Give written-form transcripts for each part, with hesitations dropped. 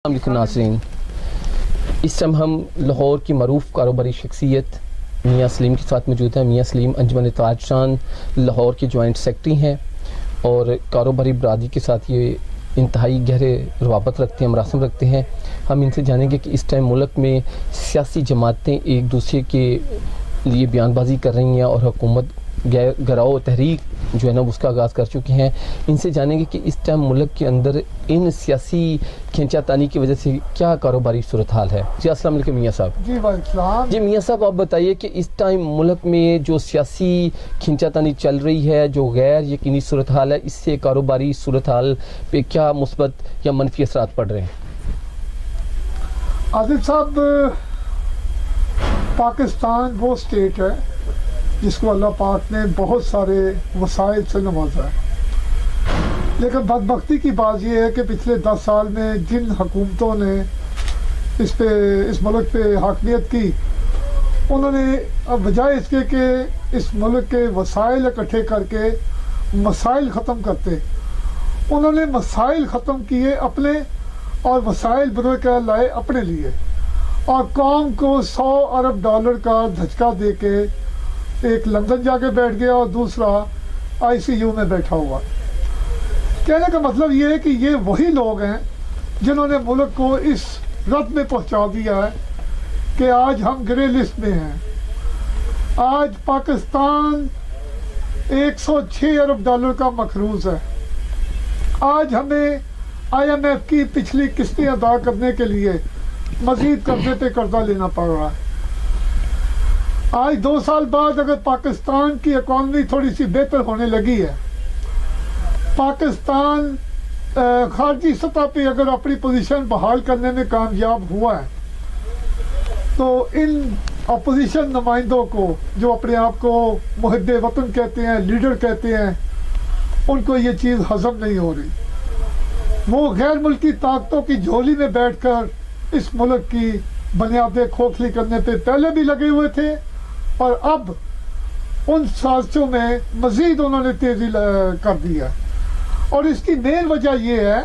السلام علیکم ناظرین، اس ٹائم ہم لاہور کی معروف کاروباری شخصیت میاں سلیم کے ساتھ موجود ہیں۔ میاں سلیم انجمن تاجران لاہور کے جوائنٹ سیکرٹری ہیں اور کاروباری برادری کے ساتھ یہ انتہائی گہرے روابط رکھتے ہیں، مراسم رکھتے ہیں۔ ہم ان سے جانیں گے کہ اس ٹائم ملک میں سیاسی جماعتیں ایک دوسرے کے لیے بیان بازی کر رہی ہیں اور حکومت گراؤ تحریک جو ہے نا اس کا آغاز کر چکی ہیں۔ ان سے جانیں گے کہ اس ٹائم ملک کے اندر ان سیاسی کھینچا تانی کی وجہ سے کیا کاروباری صورتحال ہے۔ جی السلام علیکم میاں صاحب۔ جی وعلیکم السلام۔ جی میاں صاحب، آپ بتائیے کہ اس ٹائم ملک میں جو سیاسی کھینچا تانی چل رہی ہے، جو غیر یقینی صورتحال ہے، اس سے کاروباری صورتحال پہ کیا مثبت یا منفی اثرات پڑ رہے ہیں؟ عاطف صاحب، پاکستان وہ اسٹیٹ ہے جس کو اللہ پاک نے بہت سارے وسائل سے نوازا ہے، لیکن بدبختی کی بات یہ ہے کہ پچھلے 10 سال میں جن حکومتوں نے اس ملک پہ حاکمیت کی، انہوں نے اب بجائے اس کے کہ اس ملک کے وسائل اکٹھے کر کے مسائل ختم کرتے، انہوں نے مسائل ختم کیے اپنے اور وسائل بروئے کا لائے اپنے لیے، اور قوم کو $100 ارب کا دھچکا دے کے ایک لندن جا کے بیٹھ گیا اور دوسرا ICU میں بیٹھا ہوا۔ کہنے کا مطلب یہ ہے کہ یہ وہی لوگ ہیں جنہوں نے ملک کو اس رت میں پہنچا دیا ہے کہ آج ہم گرے لسٹ میں ہیں۔ آج پاکستان $106 ارب کا مقروض ہے۔ آج ہمیں IMF کی پچھلی قسطیں ادا کرنے کے لیے مزید قرضے پہ قرضہ لینا پڑ رہا ہے۔ آج 2 سال بعد اگر پاکستان کی اکانومی تھوڑی سی بہتر ہونے لگی ہے، پاکستان خارجی سطح پہ اگر اپنی پوزیشن بحال کرنے میں کامیاب ہوا ہے، تو ان اپوزیشن نمائندوں کو جو اپنے آپ کو محب وطن کہتے ہیں، لیڈر کہتے ہیں، ان کو یہ چیز ہضم نہیں ہو رہی۔ وہ غیر ملکی طاقتوں کی جھولی میں بیٹھ کر اس ملک کی بنیادیں کھوکھلی کرنے پہ پہلے بھی لگے ہوئے تھے، اور اب ان سازشوں میں مزید انہوں نے تیزی کر دی ہے۔ اور اس کی مین وجہ یہ ہے،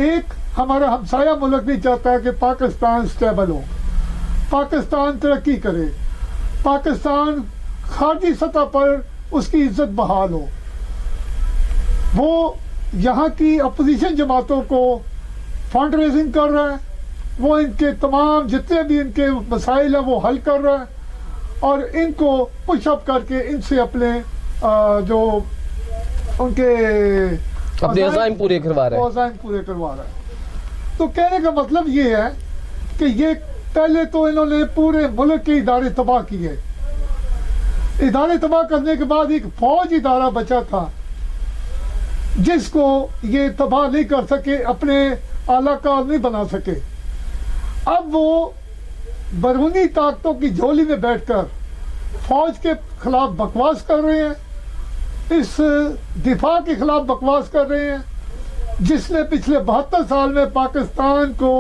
ایک ہمارا ہمسایہ ملک نہیں چاہتا کہ پاکستان سٹیبل ہو، پاکستان ترقی کرے، پاکستان خارجی سطح پر اس کی عزت بحال ہو۔ وہ یہاں کی اپوزیشن جماعتوں کو فنڈ ریزنگ کر رہا ہے، وہ ان کے تمام جتنے بھی ان کے مسائل ہیں وہ حل کر رہا ہے، اور ان کو پش اپ کر کے ان سے اپنے جو ان کے اپنے عزائم پورے کروا رہا ہے۔ تو کہنے کا مطلب یہ ہے کہ یہ پہلے تو انہوں نے پورے ملک کے ادارے تباہ کیے۔ ادارے تباہ کرنے کے بعد ایک فوج ادارہ بچا تھا جس کو یہ تباہ نہیں کر سکے، اپنے اعلیٰ کار نہیں بنا سکے۔ اب وہ بیرونی طاقتوں کی جھولی میں بیٹھ کر فوج کے خلاف بکواس کر رہے ہیں، اس دفاع کے خلاف بکواس کر رہے ہیں جس نے پچھلے 72 سال میں پاکستان کو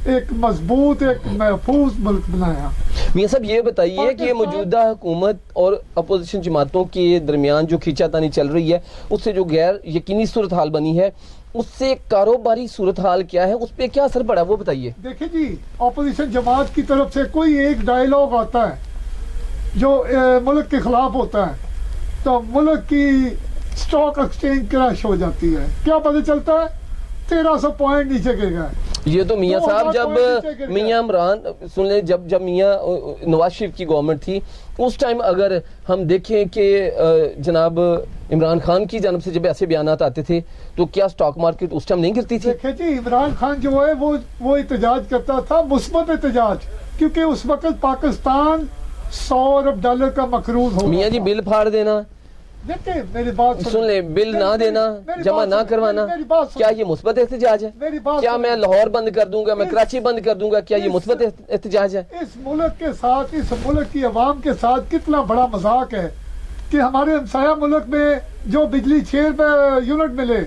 ایک مضبوط، ایک محفوظ ملک بنایا۔ میاں صاحب یہ بتائیے کہ یہ موجودہ حکومت اور اپوزیشن جماعتوں کے درمیان جو کھینچا تانی چل رہی ہے، اس سے جو غیر یقینی صورتحال بنی ہے، اس سے کاروباری صورتحال کیا ہے، اس پہ کیا اثر پڑا وہ بتائیے۔ دیکھیں جی، اپوزیشن جماعت کی طرف سے کوئی ایک ڈائیلاگ آتا ہے جو ملک کے خلاف ہوتا ہے تو ملک کی سٹاک ایکسچینج کریش ہو جاتی ہے۔ کیا پتہ چلتا ہے؟ 1300 پوائنٹ نیچے گر گئے۔ یہ تو میاں صاحب جب میاں عمران سن لیں، جب میاں نواز شریف کی گورنمنٹ تھی، اس ٹائم اگر ہم دیکھیں کہ جناب عمران خان کی جانب سے جب ایسے بیانات آتے تھے تو کیا سٹاک مارکیٹ اس ٹائم نہیں گرتی تھی؟ دیکھیں جی، عمران خان جو ہے وہ احتجاج کرتا تھا، مثبت احتجاج، کیونکہ اس وقت پاکستان $100 ارب کا مقروض ہو۔ میاں جی بل پھاڑ دینا، دیکھیں میری بات سن لیں، بل نہ دینا، جمع نہ کروانا، کیا یہ مثبت احتجاج ہے؟ کیا میں لاہور بند کر دوں گا، میں کراچی بند کر دوں گا، کیا یہ مثبت احتجاج ہے؟ اس ملک کے ساتھ، اس ملک کی عوام کے ساتھ کتنا بڑا مذاق ہے کہ ہمارے ہمسایہ ملک میں جو بجلی 6 روپے یونٹ ملے،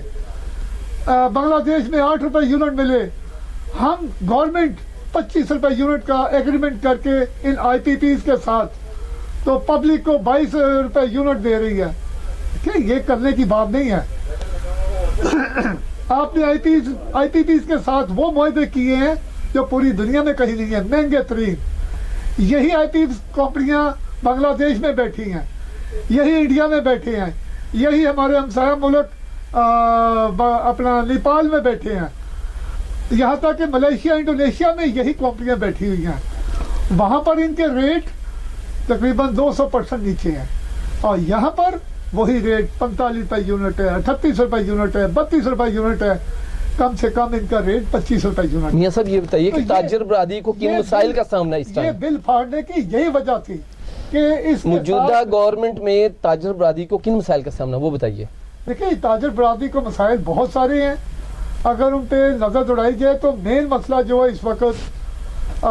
بنگلہ دیش میں 8 روپے یونٹ ملے، ہم گورنمنٹ 25 روپے یونٹ کا ایگریمنٹ کر کے ان IPPs کے ساتھ تو پبلک کو 22 روپے یونٹ دے رہی ہے۔ کہ یہ کرنے کی بات نہیں ہے۔ آپ نے آئی پی پیز کے ساتھ وہ معاہدے کیے ہیں جو پوری دنیا میں کہیں نہیں ہیں، مہنگے ترین. یہی آئی پی کمپنیاں بنگلہ دیش میں بیٹھی ہیں، یہی انڈیا میں بیٹھے ہیں، یہی ہمارے ہمسایہ ملک اپنا نیپال میں بیٹھے ہیں، یہاں تک کہ ملیشیا انڈونیشیا میں یہی کمپنیاں بیٹھی ہوئی ہیں. وہاں پر ان کے ریٹ تقریباً 200% نیچے ہیں، اور یہاں پر وہی ریٹ 45 روپے یونٹ ہے، 38 روپے یونٹ ہے، 32 روپے یونٹ ہے، کم سے کم ان کا ریٹ 25 روپے یونٹ. میاں صاحب یہ بتائیے کہ تاجر برادری کو کن مسائل کا سامنا اس یہ ٹائم؟ بل پھاڑنے کی یہی وجہ تھی کہ اس موجودہ گورنمنٹ میں تاجر برادری کو کن مسائل کا سامنا وہ بتائیے. دیکھیں تاجر برادری کو مسائل بہت سارے ہیں، اگر ان پہ نظر دوڑائی جائے تو مین مسئلہ جو ہے اس وقت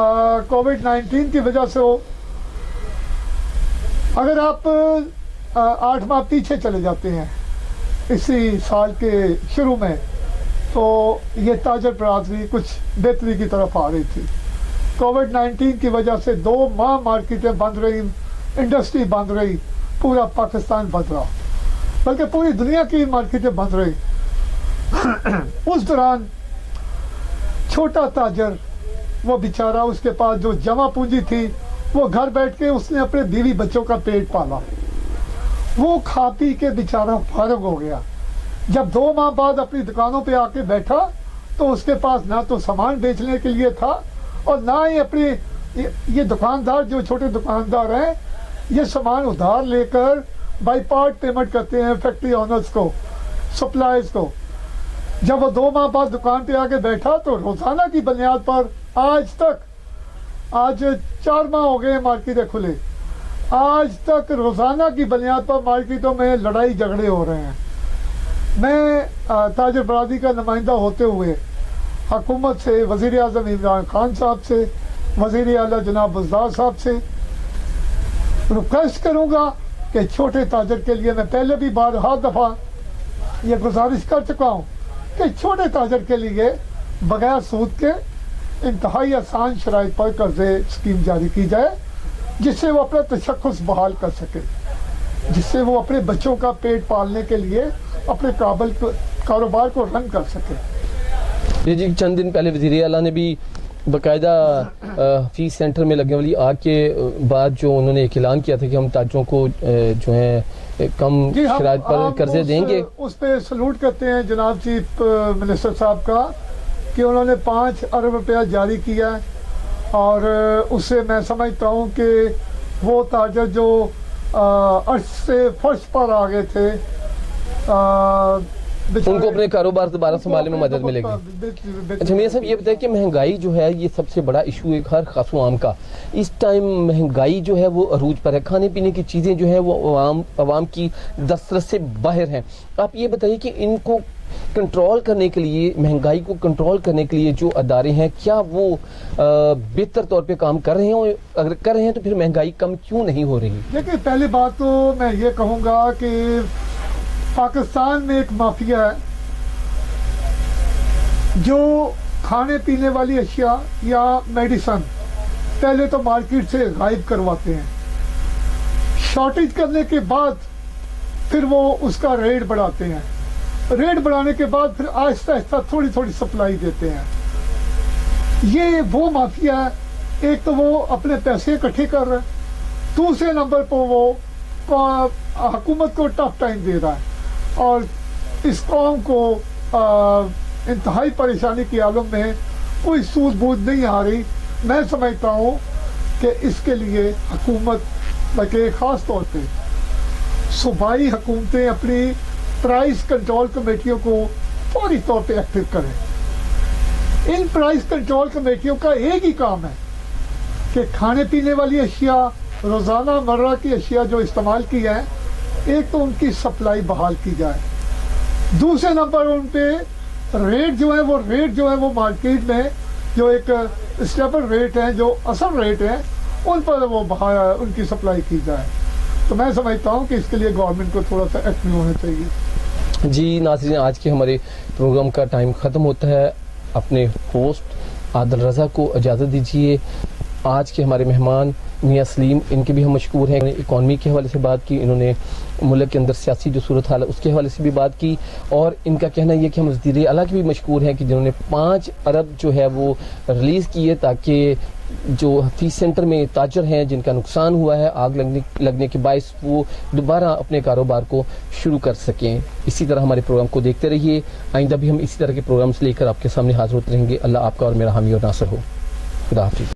کووڈ-19 کی وجہ سے ہو. اگر آپ 8 ماہ پیچھے چلے جاتے ہیں اسی سال کے شروع میں، تو یہ تاجر برادری کچھ بہتری کی طرف آ رہی تھی. کووڈ-19 کی وجہ سے 2 ماہ مارکیٹیں بند رہی، انڈسٹری بند رہی، پورا پاکستان بند رہا، بلکہ پوری دنیا کی مارکیٹیں بند رہی. اس دوران چھوٹا تاجر وہ بیچارہ، اس کے پاس جو جمع پونجی تھی وہ گھر بیٹھ کے اس نے اپنے بیوی بچوں کا پیٹ پالا، وہ کھا پی کے بیچارہ فارغ ہو گیا. جب 2 ماہ بعد اپنی دکانوں پہ آ کے بیٹھا تو اس کے پاس نہ تو سامان بیچنے کے لیے تھا، اور نہ ہی اپنی یہ دکاندار جو چھوٹے دکاندار ہیں یہ سامان ادھار لے کر بائی پارٹ پیمنٹ کرتے ہیں فیکٹری آنرز کو، سپلائرز کو. جب وہ 2 ماہ بعد دکان پہ آ کے بیٹھا تو روزانہ کی بنیاد پر آج 4 ماہ ہو گئے مارکیٹیں کھلے، آج تک روزانہ کی بنیاد پر مارکیٹوں میں لڑائی جھگڑے ہو رہے ہیں. میں تاجر برادری کا نمائندہ ہوتے ہوئے حکومت سے، وزیر اعظم عمران خان صاحب سے، وزیر اعلیٰ جناب بزدار صاحب سے ریکویسٹ کروں گا کہ چھوٹے تاجر کے لیے، میں پہلے بھی بارہا دفعہ یہ گزارش کر چکا ہوں کہ چھوٹے تاجر کے لیے بغیر سود کے انتہائی آسان شرائط پر قرضے اسکیم جاری کی جائے، جس سے وہ اپنا تشخص بحال کر سکے، جس سے وہ اپنے بچوں کا پیٹ پالنے کے لیے اپنے کاروبار کو رن کر سکے. جی چند دن پہلے وزیر اعلیٰ نے بھی باقاعدہ فیس سینٹر میں لگنے والی آگ کے بعد جو انہوں نے ایک اعلان کیا تھا کہ ہم تاجروں کو جو ہے کم شرائط پر قرضے دیں گے. اس پہ سلوٹ کرتے ہیں جناب چیف منسٹر صاحب کا کہ انہوں نے 5 ارب روپیہ جاری کیا ہے، اور اس سے میں سمجھتا ہوں کہ وہ تاجر جو عرش سے فرش پر آ گئے تھے ان کو اپنے کاروبار دوبارہ سنبھالنے میں مدد ملے گی. اچھا میاں صاحب یہ بتائیں کہ مہنگائی جو ہے یہ سب سے بڑا ایشو ہے ہر خاص و عام کا. اس ٹائم مہنگائی جو ہے وہ عروج پر ہے، کھانے پینے کی چیزیں جو ہے وہ عوام کی دسترس سے باہر ہیں. آپ یہ بتائیے کہ ان کو کنٹرول کرنے کے لیے، مہنگائی کو کنٹرول کرنے کے لیے جو ادارے ہیں کیا وہ بہتر طور پہ کام کر رہے ہیں؟ اگر کر رہے ہیں تو پھر مہنگائی کم کیوں نہیں ہو رہی؟ دیکھیں پہلی بات تو میں یہ کہوں گا کہ پاکستان میں ایک مافیا ہے جو کھانے پینے والی اشیاء یا میڈیسن پہلے تو مارکیٹ سے غائب کرواتے ہیں، شارٹیج کرنے کے بعد پھر وہ اس کا ریٹ بڑھاتے ہیں، ریٹ بڑھانے کے بعد پھر آہستہ آہستہ تھوڑی تھوڑی سپلائی دیتے ہیں. یہ وہ مافیا ہے، ایک تو وہ اپنے پیسے اکٹھے کر رہا ہے، دوسرے نمبر پر وہ حکومت کو ٹف ٹائم دے رہا ہے، اور اس قوم کو انتہائی پریشانی کی عالم میں کوئی سود بوجھ نہیں آ رہی. میں سمجھتا ہوں کہ اس کے لیے حکومت بلکہ خاص طور پہ صوبائی حکومتیں اپنی پرائز کنٹرول کمیٹیوں کو فوری طور پہ ایکٹیو کریں. ان پرائز کنٹرول کمیٹیوں کا ایک ہی کام ہے کہ کھانے پینے والی اشیاء، روزانہ مرہ کی اشیاء جو استعمال کی ہیں، ایک تو ان کی سپلائی بحال کی جائے، دوسرے نمبر ان پہ ریٹ جو ہے وہ مارکیٹ میں جو ایک اسٹیبل ریٹ ہیں، جو اصل ریٹ ہیں، ان پر وہ ان کی سپلائی کی جائے. تو میں سمجھتا ہوں کہ اس کے لیے گورنمنٹ کو تھوڑا سا ایکٹیو ہونا چاہیے. جی ناظرین، آج کے ہمارے پروگرام کا ٹائم ختم ہوتا ہے. اپنے ہوسٹ عادل رضا کو اجازت دیجیے. آج کے ہمارے مہمان میاں سلیم، ان کے بھی ہم مشکور ہیں. اکانومی کے حوالے سے بات کی، انہوں نے ملک کے اندر سیاسی جو صورتحال ہے اس کے حوالے سے بھی بات کی، اور ان کا کہنا یہ کہ ہم وزیر اعلیٰ کے بھی مشکور ہیں کہ جنہوں نے 5 ارب جو ہے وہ ریلیز کیے تاکہ جو حفیظ سینٹر میں تاجر ہیں جن کا نقصان ہوا ہے آگ لگنے کے باعث، وہ دوبارہ اپنے کاروبار کو شروع کر سکیں. اسی طرح ہمارے پروگرام کو دیکھتے رہیے، آئندہ بھی ہم اسی طرح کے پروگرامز لے کر آپ کے سامنے حاضر ہوتے رہیں گے. اللہ آپ کا اور میرا حامی اور ناصر ہو. خدا حافظ.